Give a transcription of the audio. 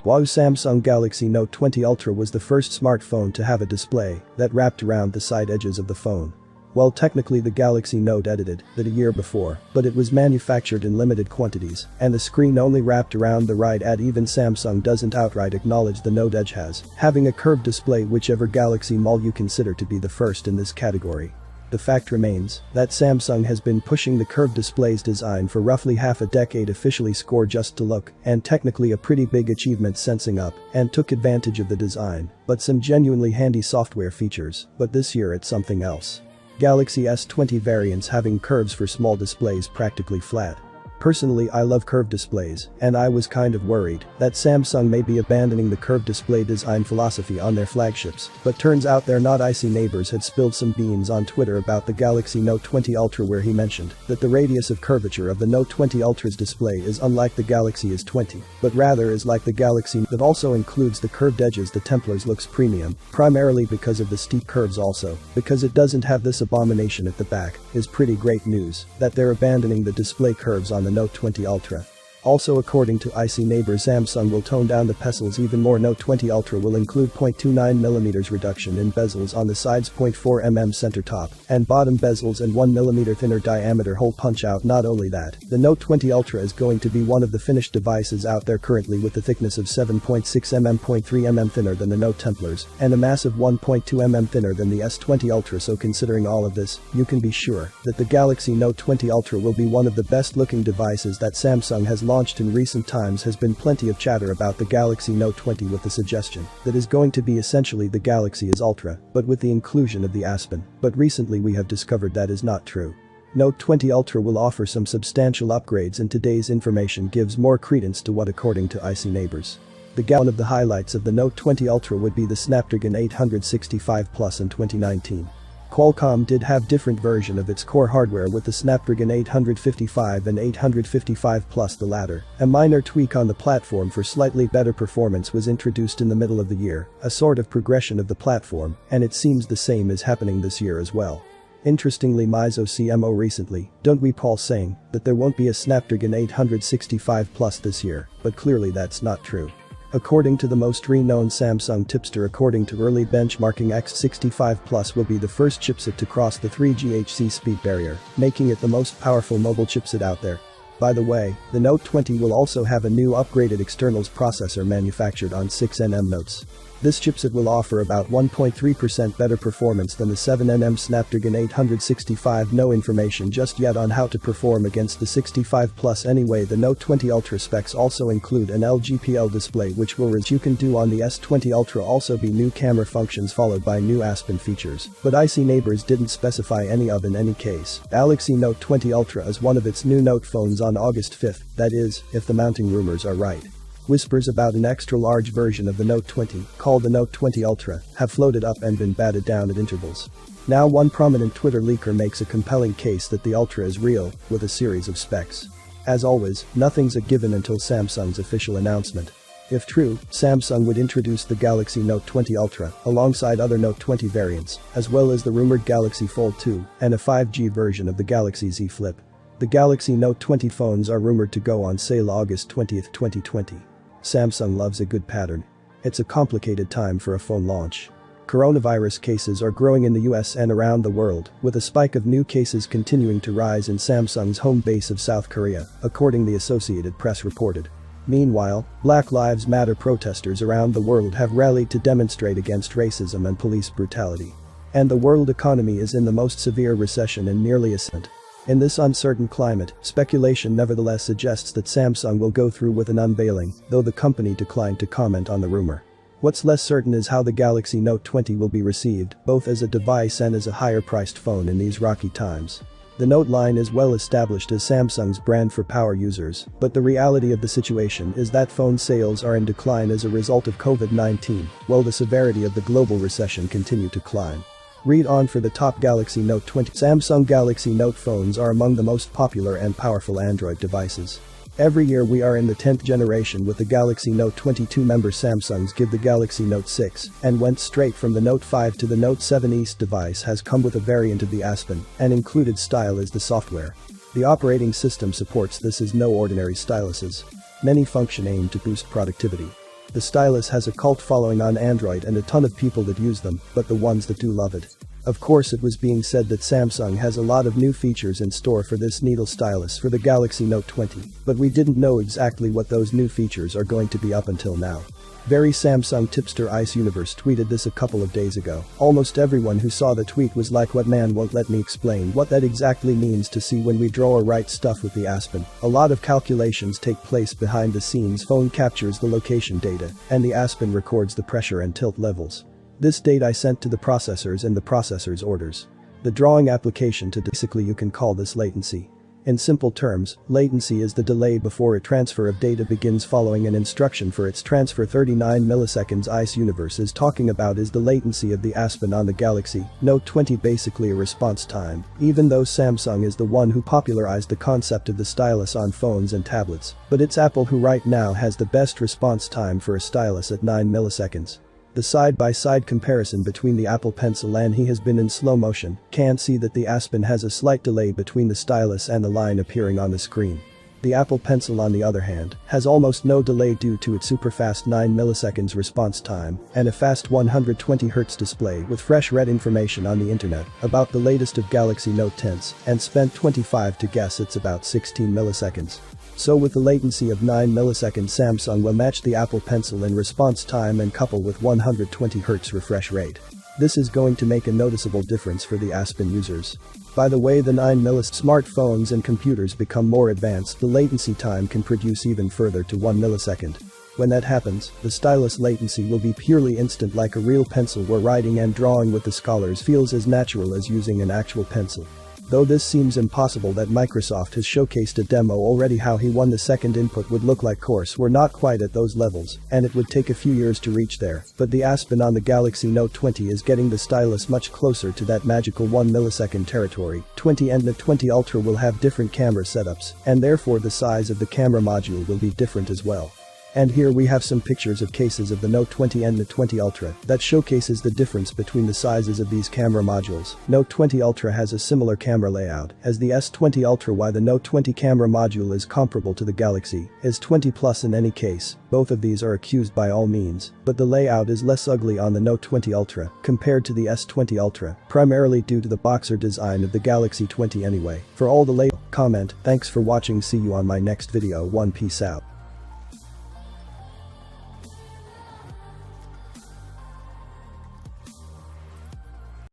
Wow, Samsung Galaxy Note 20 Ultra was the first smartphone to have a display that wrapped around the side edges of the phone. Well, technically the Galaxy Note edited that a year before, but it was manufactured in limited quantities, and the screen only wrapped around the right edge. Even Samsung doesn't outright acknowledge the Note Edge has having a curved display, whichever Galaxy model you consider to be the first in this category. The fact remains that Samsung has been pushing the curved display's design for roughly half a decade, officially score just to look, and technically a pretty big achievement, sensing up and took advantage of the design, but some genuinely handy software features, but this year it's something else. Galaxy S20 variants having curves for small displays practically flat. Personally, I love curved displays, and I was kind of worried that Samsung may be abandoning the curved display design philosophy on their flagships, but turns out they're not. Icy Neighbors had spilled some beans on Twitter about the Galaxy Note 20 Ultra, where he mentioned that the radius of curvature of the Note 20 Ultra's display is unlike the Galaxy S20, but rather is like the Galaxy that also includes the curved edges. The Templars looks premium, primarily because of the steep curves, also because it doesn't have this abomination at the back. Is pretty great news that they're abandoning the display curves on the Note 20 Ultra. Also, according to Icy Neighbor, Samsung will tone down the bezels even more. Note 20 Ultra will include 0.29mm reduction in bezels on the sides, 0.4mm center top and bottom bezels, and 1mm thinner diameter hole punch out. Not only that, the Note 20 Ultra is going to be one of the finished devices out there currently with a thickness of 7.6mm, 0.3mm thinner than the Note Templars, and a massive 1.2mm thinner than the S20 Ultra. So considering all of this, you can be sure that the Galaxy Note 20 Ultra will be one of the best looking devices that Samsung has launched in recent times. Has been plenty of chatter about the Galaxy Note 20 with the suggestion that is going to be essentially the Galaxy S Ultra, but with the inclusion of the Aspen, but recently we have discovered that is not true. Note 20 Ultra will offer some substantial upgrades, and today's information gives more credence to what, according to Icy Neighbors. One of the highlights of the Note 20 Ultra would be the Snapdragon 865 Plus in 2019. Qualcomm did have different version of its core hardware with the Snapdragon 855 and 855 Plus. The latter, a minor tweak on the platform for slightly better performance, was introduced in the middle of the year, a sort of progression of the platform, and it seems the same is happening this year as well. Interestingly, Meizu CMO recently don't recall saying that there won't be a Snapdragon 865 Plus this year, but clearly that's not true. According to the most renowned Samsung tipster, according to early benchmarking, X65 Plus will be the first chipset to cross the 3 GHz speed barrier, making it the most powerful mobile chipset out there. By the way, the Note 20 will also have a new upgraded externals processor manufactured on 6nm notes. This chipset will offer about 1.3% better performance than the 7nm Snapdragon 865. No information just yet on how to perform against the 65 Plus. Anyway, the Note 20 Ultra specs also include an LGPL display, which will, as you can do on the S20 Ultra, also be new camera functions followed by new Aspen features, but Icy Neighbors didn't specify any of. In any case, Galaxy Note 20 Ultra is one of its new Note phones on August 5th, that is, if the mounting rumors are right. Whispers about an extra-large version of the Note 20, called the Note 20 Ultra, have floated up and been batted down at intervals. Now one prominent Twitter leaker makes a compelling case that the Ultra is real, with a series of specs. As always, nothing's a given until Samsung's official announcement. If true, Samsung would introduce the Galaxy Note 20 Ultra alongside other Note 20 variants, as well as the rumored Galaxy Fold 2 and a 5G version of the Galaxy Z Flip. The Galaxy Note 20 phones are rumored to go on sale August 20, 2020. Samsung loves a good pattern. It's a complicated time for a phone launch. Coronavirus cases are growing in the US and around the world, with a spike of new cases continuing to rise in Samsung's home base of South Korea, according the Associated Press reported. Meanwhile, Black Lives Matter protesters around the world have rallied to demonstrate against racism and police brutality. And the world economy is in the most severe recession in nearly a century. In this uncertain climate, speculation nevertheless suggests that Samsung will go through with an unveiling, though the company declined to comment on the rumor. What's less certain is how the Galaxy Note 20 will be received, both as a device and as a higher-priced phone in these rocky times. The Note line is well established as Samsung's brand for power users, but the reality of the situation is that phone sales are in decline as a result of COVID-19, while the severity of the global recession continue to climb. Read on for the top Galaxy Note 20. Samsung Galaxy Note phones are among the most popular and powerful Android devices. Every year we are in the 10th generation with the Galaxy Note 22. Member Samsungs give the Galaxy Note 6 and went straight from the Note 5 to the Note 7. Each device has come with a variant of the Aspen, and included style is the software. The operating system supports this as no ordinary styluses. Many function aim to boost productivity. The stylus has a cult following on Android and a ton of people that use them, but the ones that do love it. Of course, it was being said that Samsung has a lot of new features in store for this needle stylus for the Galaxy Note 20, but we didn't know exactly what those new features are going to be up until now. Very Samsung tipster Ice Universe tweeted this a couple of days ago. Almost everyone who saw the tweet was like, what man, won't let me explain what that exactly means to see when we draw or write stuff with the Aspen. A lot of calculations take place behind the scenes. Phone captures the location data, and the Aspen records the pressure and tilt levels. This data I sent to the processors and the processors orders the drawing application to basically you can call this latency. In simple terms, latency is the delay before a transfer of data begins following an instruction for its transfer. 39 milliseconds Ice Universe is talking about is the latency of the Aspen on the Galaxy Note 20, basically a response time, even though Samsung is the one who popularized the concept of the stylus on phones and tablets, but it's Apple who right now has the best response time for a stylus at 9 milliseconds. The side-by-side comparison between the Apple Pencil and he has been in slow motion. Can see that the Aspen has a slight delay between the stylus and the line appearing on the screen. The Apple Pencil, on the other hand, has almost no delay due to its super-fast 9 milliseconds response time and a fast 120Hz display with fresh red information on the internet about the latest of Galaxy Note 10s and spent 25 to guess it's about 16 milliseconds. So with the latency of 9 milliseconds, Samsung will match the Apple Pencil in response time and couple with 120Hz refresh rate. This is going to make a noticeable difference for the Aspen users. By the way, the 9 millisecond smartphones and computers become more advanced, the latency time can produce even further to 1 millisecond. When that happens, the stylus latency will be purely instant, like a real pencil, where writing and drawing with the scholars feels as natural as using an actual pencil. Though this seems impossible, that Microsoft has showcased a demo already how he won the second input would look like. Course we're not quite at those levels, and it would take a few years to reach there, but the Aspen on the Galaxy Note 20 is getting the stylus much closer to that magical 1 millisecond territory. 20 and Note 20 Ultra will have different camera setups, and therefore the size of the camera module will be different as well. And here we have some pictures of cases of the Note 20 and Note 20 Ultra that showcases the difference between the sizes of these camera modules. Note 20 Ultra has a similar camera layout as the S20 Ultra, while the Note 20 camera module is comparable to the Galaxy S20 Plus. In any case, both of these are accused by all means, but the layout is less ugly on the Note 20 Ultra compared to the S20 Ultra, primarily due to the boxer design of the Galaxy 20 anyway. For all the comment, thanks for watching, see you on my next video. Peace out.